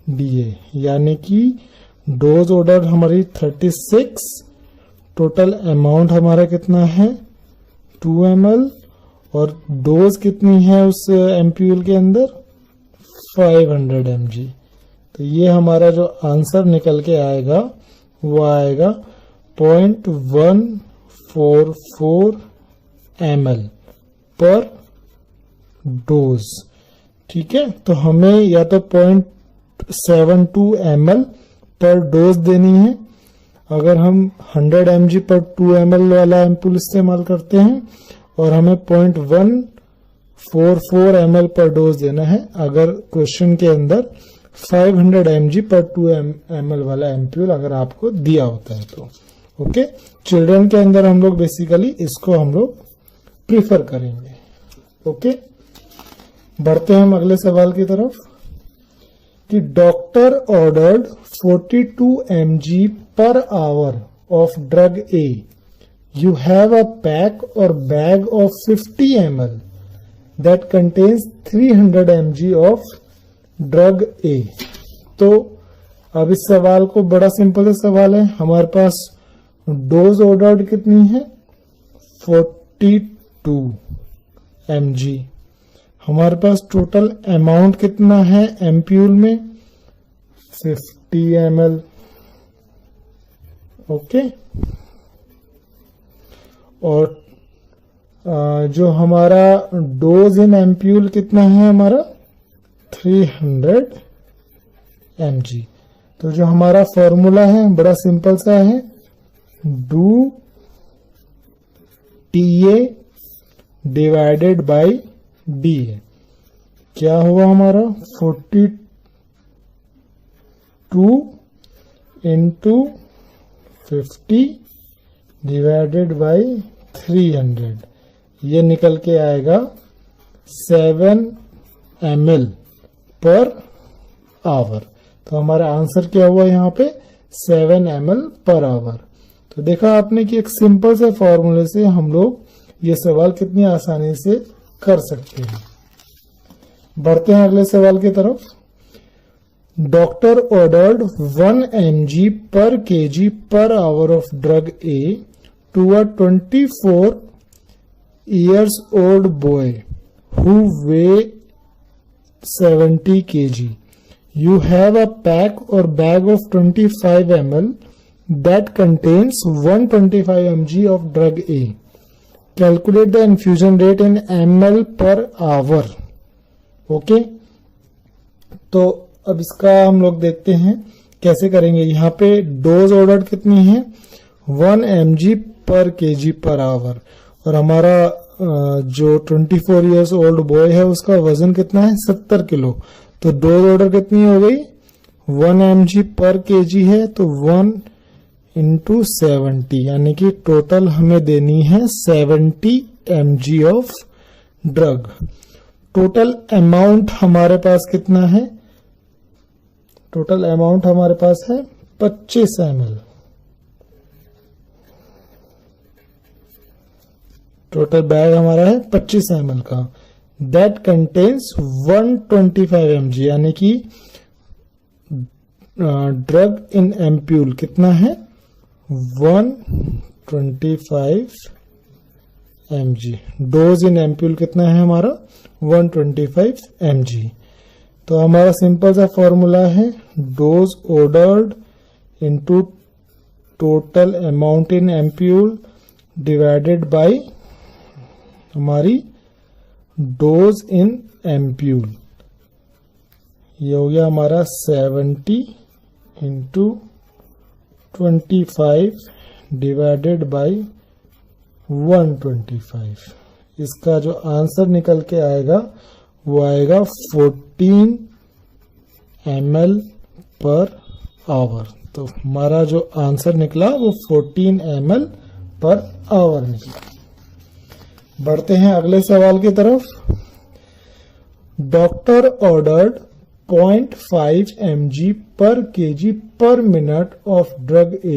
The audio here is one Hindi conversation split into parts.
DA, यानी कि डोज ऑर्डर हमारी 36, टोटल अमाउंट हमारा कितना है 2 ml, और डोज कितनी है उस एम्प्यूल के अंदर 500 mg। तो ये हमारा जो आंसर निकल के आएगा वो आएगा 0.144 ml पर डोज। ठीक है, तो हमें या तो 0.72 ml पर डोज देनी है अगर हम 100 mg पर 2 ml वाला एम्पूल इस्तेमाल करते हैं, और हमें 0.144 ml पर डोज देना है अगर क्वेश्चन के अंदर 500 mg पर 2 ml वाला एम्पूल अगर आपको दिया होता है तो। ओके, चिल्ड्रन के अंदर हम लोग बेसिकली इसको हम लोग प्रीफर करेंगे। ओके, बढ़ते हैं हम अगले सवाल की तरफ कि doctor ordered 42 mg per hour of drug A. You have a pack or bag of 50 ml that contains 300 mg of drug A. तो अब इस सवाल को बड़ा सिंपल सवाल है, हमारे पास डोज ऑर्डर्ड कितनी है 42 mg, हमारे पास टोटल अमाउंट कितना है एम्प्यूल में 50 ml। ओके, और जो हमारा डोज इन एम्प्यूल कितना है हमारा 300 mg। तो जो हमारा फॉर्मूला है बड़ा सिंपल सा है, do TA divided by DA। क्या हुआ हमारा 42 इंटू 50 डिवाइडेड बाई 300, ये निकल के आएगा 7 ml पर आवर। तो हमारा आंसर क्या हुआ यहाँ पे 7 ml पर आवर। तो देखा आपने कि एक सिंपल से फॉर्मूले से हम लोग ये सवाल कितनी आसानी से कर सकते हैं। बढ़ते हैं अगले सवाल की तरफ। डॉक्टर ऑर्डर्ड 1 mg पर kg per hour of drug A to a 24 years old boy who weigh 70 kg. You have a pack or bag of 25 ml that contains 125 mg of drug A. Calculate the infusion rate in ml per hour. Okay, तो अब इसका हम लोग देखते हैं कैसे करेंगे। यहाँ पे डोज ऑर्डर कितनी है 1 mg पर kg पर आवर, और हमारा जो 24 इयर्स ओल्ड बॉय है उसका वजन कितना है 70 किलो। तो डोज ऑर्डर कितनी हो गई 1 mg पर kg है, तो 1 इंटू 70, यानी कि टोटल हमें देनी है 70 mg of drug. Total amount हमारे पास कितना है, टोटल अमाउंट हमारे पास है 25 ml। टोटल बैग हमारा है 25 ml का। दैट कंटेन्स 125 mg, यानी कि ड्रग इन एम्प्यूल कितना है 125 mg। डोज इन एम्प्यूल कितना है हमारा 125 mg। तो हमारा सिंपल सा फॉर्मूला है dose ordered into total amount in ampoule divided by हमारी डोज इन एम्प्यूल। ये हो गया हमारा 70 इंटू 25 डिवाइडेड बाय 125। इसका जो आंसर निकल के आएगा वो आएगा 14 ml पर आवर। तो हमारा जो आंसर निकला वो 14 ml पर आवर निकला। बढ़ते हैं अगले सवाल की तरफ। Doctor ordered 0.5 mg per kg per minute of drug A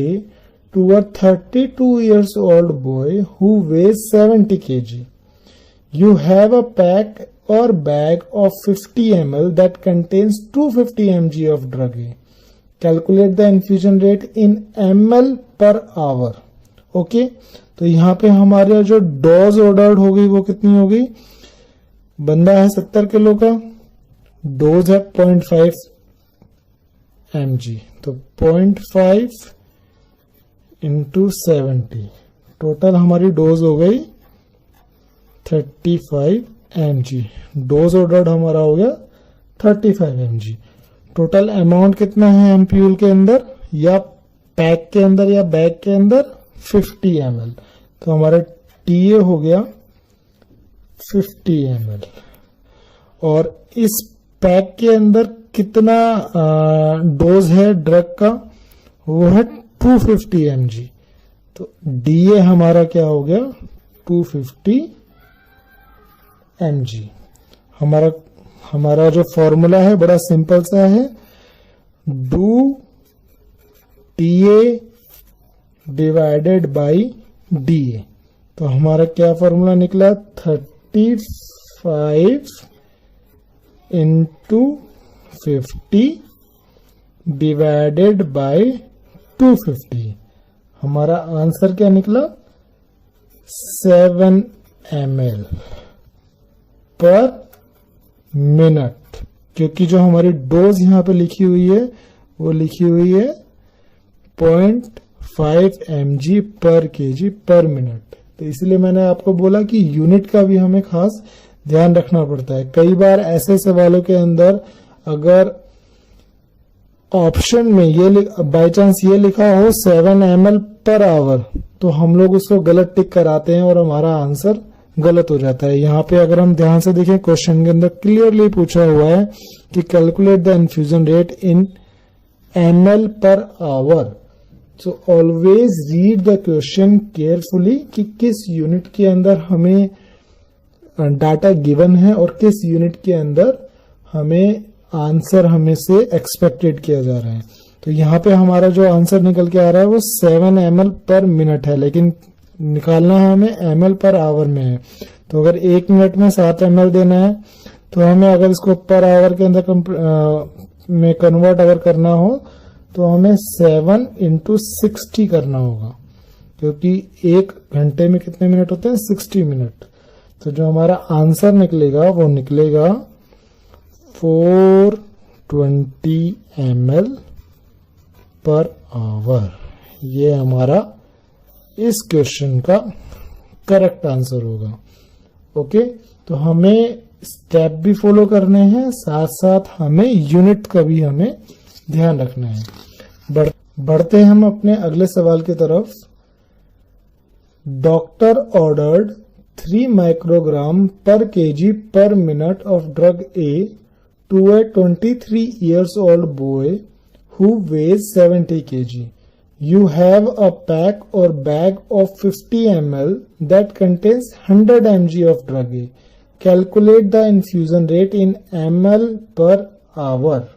to a 32 years old boy who weighs 70 kg. You have a pack or bag of 50 ml that contains 250 mg of drug A. Calculate the infusion rate in ml per hour. Okay, तो यहाँ पे हमारे जो डोज ऑर्डर्ड हो गई वो कितनी हो गई? बंदा है 70 किलो का, डोज है 0.5 mg, तो 0.5 इंटू 70, टोटल हमारी डोज हो गई 35 mg। डोज ऑर्डर्ड हमारा हो गया 35 mg। टोटल अमाउंट कितना है एम्प्यूल के अंदर या पैक के अंदर या बैग के अंदर? 50 ml। तो हमारा TA हो गया 50 ml। और इस पैक के अंदर कितना डोज है ड्रग का? वो है 250 mg। तो DA हमारा क्या हो गया? 250 mg। हमारा जो फॉर्मूला है बड़ा सिंपल सा है, do TA divided by DA। तो हमारा क्या फॉर्मूला निकला? 35 इंटू 50 डिवाइडेड बाई 250। हमारा आंसर क्या निकला? 7 ml पर मिनट, क्योंकि जो हमारी डोज यहाँ पे लिखी हुई है वो लिखी हुई है 0.5 mg पर kg पर मिनट। तो इसलिए मैंने आपको बोला कि यूनिट का भी हमें खास ध्यान रखना पड़ता है। कई बार ऐसे सवालों के अंदर अगर ऑप्शन में ये बाई चांस ये लिखा हो 7 ml पर आवर, तो हम लोग उसको गलत टिक कराते हैं और हमारा आंसर गलत हो जाता है। यहाँ पे अगर हम ध्यान से देखें, क्वेश्चन के अंदर क्लियरली पूछा हुआ है कि calculate the infusion rate in ml per our. So always read the question carefully कि किस यूनिट के अंदर हमें डाटा गिवन है और किस यूनिट के अंदर हमें आंसर हमें से एक्सपेक्टेड किया जा रहा है। तो यहाँ पे हमारा जो आंसर निकल के आ रहा है वो 7 ml पर मिनट है, लेकिन निकालना है हमें ml पर आवर में है। तो अगर 1 मिनट में 7 ml देना है तो हमें अगर इसको पर आवर के अंदर में कन्वर्ट अगर करना हो तो हमें 7 इंटू 60 करना होगा, क्योंकि 1 घंटे में कितने मिनट होते हैं? 60 मिनट। तो जो हमारा आंसर निकलेगा वो निकलेगा 420 ml पर आवर। ये हमारा इस क्वेश्चन का करेक्ट आंसर होगा। ओके, तो हमें स्टेप भी फॉलो करने हैं, साथ साथ हमें यूनिट का भी हमें ध्यान रखना है। बढ़ते हैं हम अपने अगले सवाल की तरफ। डॉक्टर ऑर्डर्ड 3 माइक्रोग्राम पर kg पर minute of drug A to a 23 years old boy who weighs 70 kg. You have a pack or bag of 50 ml that contains 100 mg of drug A. Calculate the infusion rate in ml per hour.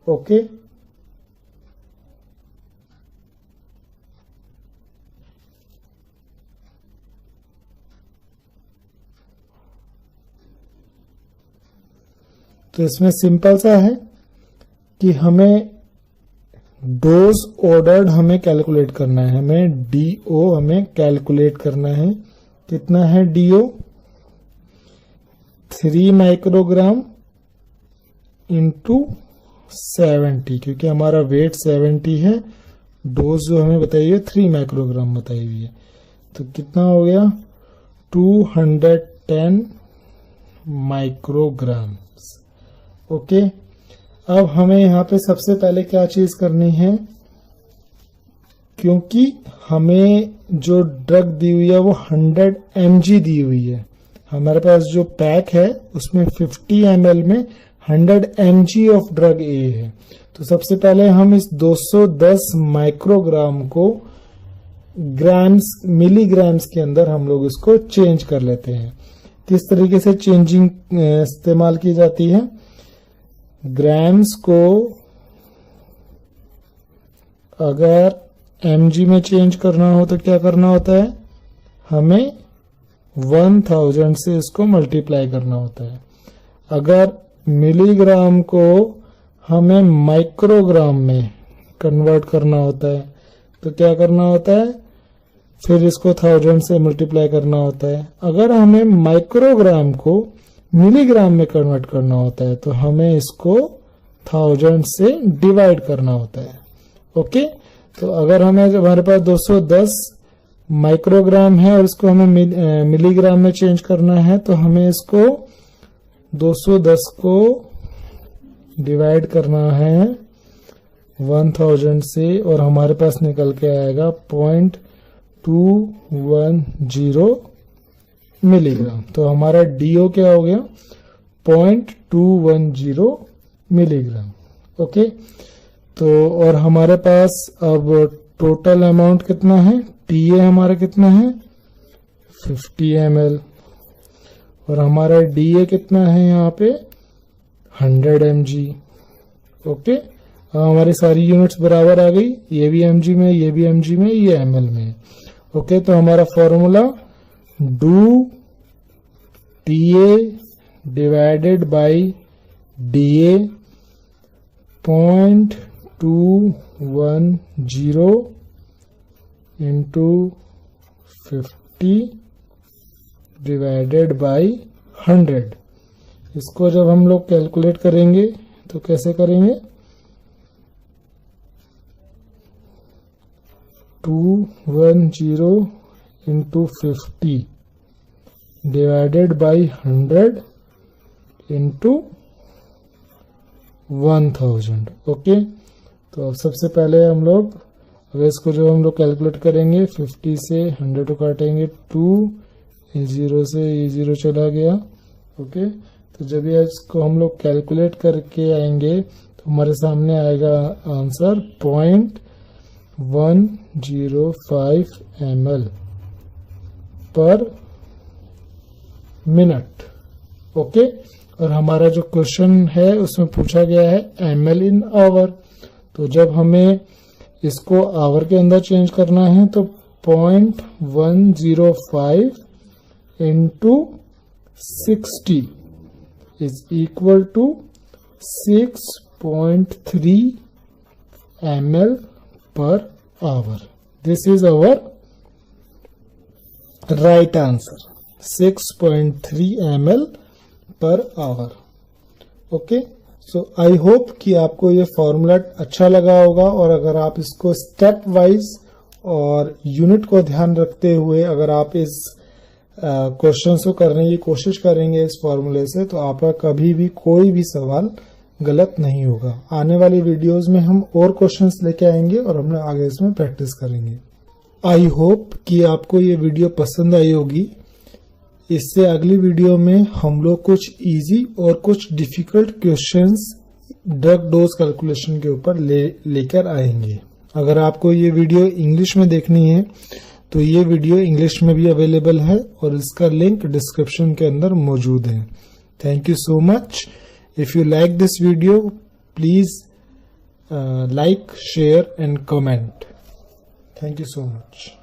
Okay. तो इसमें सिंपल सा है कि हमें डोज ऑर्डर्ड हमें कैलकुलेट करना है, हमें DO हमें कैलकुलेट करना है। कितना है DO? 3 माइक्रोग्राम इंटू 70, क्योंकि हमारा वेट 70 है, डोज जो हमें बताई है 3 माइक्रोग्राम बताई हुई है। तो कितना हो गया? 210 माइक्रोग्राम। ओके, अब हमें यहाँ पे सबसे पहले क्या चीज करनी है, क्योंकि हमें जो ड्रग दी हुई है वो 100 mg दी हुई है। हमारे पास जो पैक है उसमें 50 ml में 100 mg ऑफ ड्रग A है। तो सबसे पहले हम इस 210 माइक्रोग्राम को ग्राम्स मिलीग्राम्स के अंदर हम लोग इसको चेंज कर लेते हैं। किस तरीके से चेंजिंग इस्तेमाल की जाती है? ग्राम्स को अगर mg में चेंज करना हो तो क्या करना होता है? हमें 1000 से इसको मल्टीप्लाई करना होता है। अगर मिलीग्राम को हमें माइक्रोग्राम में कन्वर्ट करना होता है तो क्या करना होता है, फिर इसको 1000 से मल्टीप्लाई करना होता है। अगर हमें माइक्रोग्राम को मिलीग्राम में कन्वर्ट करना होता है तो हमें इसको 1000 से डिवाइड करना होता है। ओके, तो अगर हमारे पास 210 माइक्रोग्राम है और इसको हमें मिलीग्राम में चेंज करना है तो हमें इसको 210 को डिवाइड करना है 1000 से और हमारे पास निकल के आएगा 0.210 मिलीग्राम। तो हमारा DO क्या हो गया, 0.210 मिलीग्राम। ओके, तो और हमारे पास अब टोटल अमाउंट कितना है, TA हमारा कितना है 50 ml और हमारा DA कितना है यहाँ पे 100 mg। ओके, अब हमारी सारी यूनिट्स बराबर आ गई, ये भी mg में, ये भी mg में, ये ml में। ओके, तो हमारा formula do TA divided by DA 0.210 into 50 divided by 100। इसको जब हम लोग कैलकुलेट करेंगे तो कैसे करेंगे, 210 into 50 divided by 100 into 1000। Okay, तो अब सबसे पहले हम लोग अगर इसको जो हम लोग कैलकुलेट करेंगे 50 से 100 को काटेंगे 2, 0 से ये 0 चला गया। ओके, तो जब ये इसको हम लोग कैलकुलेट करके आएंगे तो हमारे सामने आएगा आंसर 0.105 ml पर मिनट। ओके, और हमारा जो क्वेश्चन है उसमें पूछा गया है ml इन आवर, तो जब हमें इसको आवर के अंदर चेंज करना है तो 0.105 into 60 is equal to 6.3 ml per hour. This is our right answer, 6.3 ml per hour. Okay, so I hope कि आपको ये फॉर्मूला अच्छा लगा होगा और अगर आप इसको स्टेप वाइज और यूनिट को ध्यान रखते हुए अगर आप इस क्वेश्चन को करने की कोशिश करेंगे इस फॉर्मूले से तो आपका कभी भी कोई भी सवाल गलत नहीं होगा। आने वाली वीडियोस में हम और क्वेश्चंस लेके आएंगे और हम आगे इसमें प्रैक्टिस करेंगे। आई होप कि आपको ये वीडियो पसंद आई होगी। इससे अगली वीडियो में हम लोग कुछ इजी और कुछ difficult questions drug dose calculation के ऊपर लेकर आएंगे। अगर आपको ये वीडियो इंग्लिश में देखनी है तो ये वीडियो इंग्लिश में भी अवेलेबल है और इसका लिंक डिस्क्रिप्शन के अंदर मौजूद है। Thank you so much. If you like this video please like, share and comment. Thank you so much.